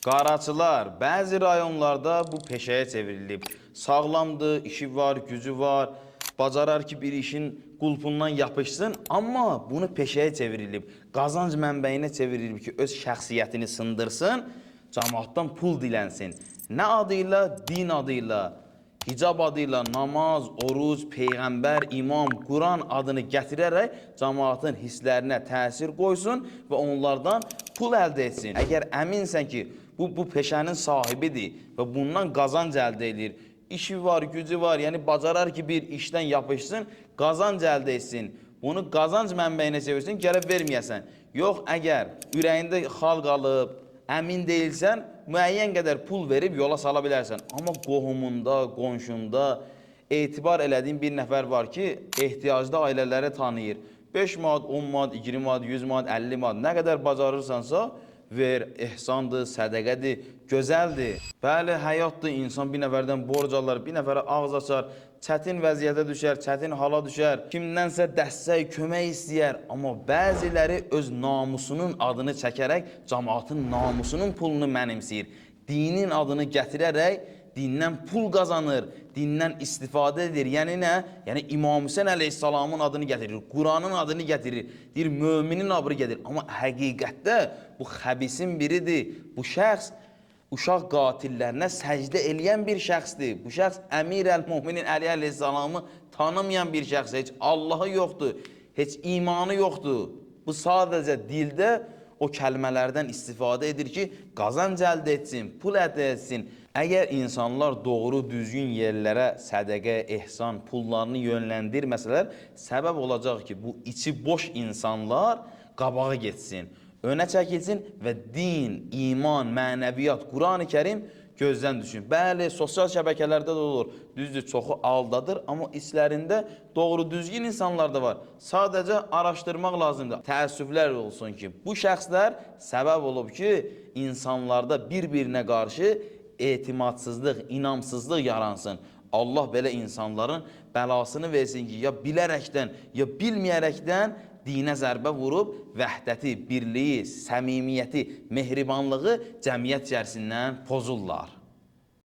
Qaraçılar bəzi rayonlarda bu peşəyə çevrilib. Sağlamdır, işi var, gücü var, bacarar ki bir işin qulpundan yapışsın, amma bunu peşəyə çevrilib. Qazanc mənbəyinə çevrilib ki, öz şəxsiyyətini sındırsın, cəmaatdan pul dilənsin. Nə adıyla? Din adıyla, hicab adıyla namaz, oruc, peyğəmbər, imam, Quran adını gətirərək cəmaatın hisslərinə təsir qoysun və onlardan pul əldə etsin. Əgər əminsən ki, bu peşənin sahibidir və bundan qazanc əldə edir, işi var, gücü var, yəni bacarar ki bir işdən yapışsın, qazanc əldə etsin, bunu qazanc mənbəyinə çevirsin, gərək verməyəsən. Yox, əgər ürəyində xalq alıb, əmin deyilsən, müəyyən qədər pul verib yola sala bilərsən. Amma qohumunda, qonşunda etibar elədiyin bir nəfər var ki, ehtiyaclı ailələri tanıyır. 5 manat, 10 manat, 20 manat, 100 manat, 50 manat, nə qədər bacarırsansa ver, ehsandır, sədəqədir, gözəldir. Bəli, həyatdır, insan bir nəfərdən borc alır, bir nəfərə ağız açar, çətin vəziyyətə düşər, çətin hala düşər, kimdənsə dəstək, kömək istəyər. Amma bəziləri öz namusunun adını çəkərək cəmaatın namusunun pulunu mənimsəyir. Dinin adını gətirərək dindən pul qazanır, dindən istifadə edir. Yəni nə? Yəni İmam Hüseyn əleyhissalamın adını gətirir, Quranın adını gətirir, deyir möminin adını gətirir. Amma həqiqətdə bu xəbisin biridir. Bu şəxs uşaq qatillərinə səcdə eləyən bir şəxsdir. Bu şəxs Əmir əl-Möminin Əli əleyhissalamı tanımayan bir şəxsdir. Heç Allahı yoxdur, heç imanı yoxdur. Bu sadəcə dildə o kəlmələrdən istifadə edir ki, qazanc əldə etsin, pul əldə etsin. Əgər insanlar doğru, düzgün yerlərə sədəqə, ehsan, pullarını yönləndirməsələr, səbəb olacaq ki, bu içi boş insanlar qabağa getsin, önə çəkilsin və din, iman, mənəviyyat, Quran-ı Kərim gözdən düşün. Bəli, sosial şəbəkələrdə də olur. Düzdür, çoxu aldadır, amma içlərində doğru, düzgün insanlar da var. Sadəcə araşdırmaq lazımdır. Təəssüflər olsun ki, bu şəxslər səbəb olub ki, insanlarda bir-birinə qarşı etimadsızlıq, inamsızlıq yaransın. Allah belə insanların bəlasını versin ki, ya bilərəkdən, ya bilməyərəkdən dinə zərbə vurub vəhdəti, birliyi, səmimiyyəti, mehribanlığı cəmiyyət içərisindən pozurlar.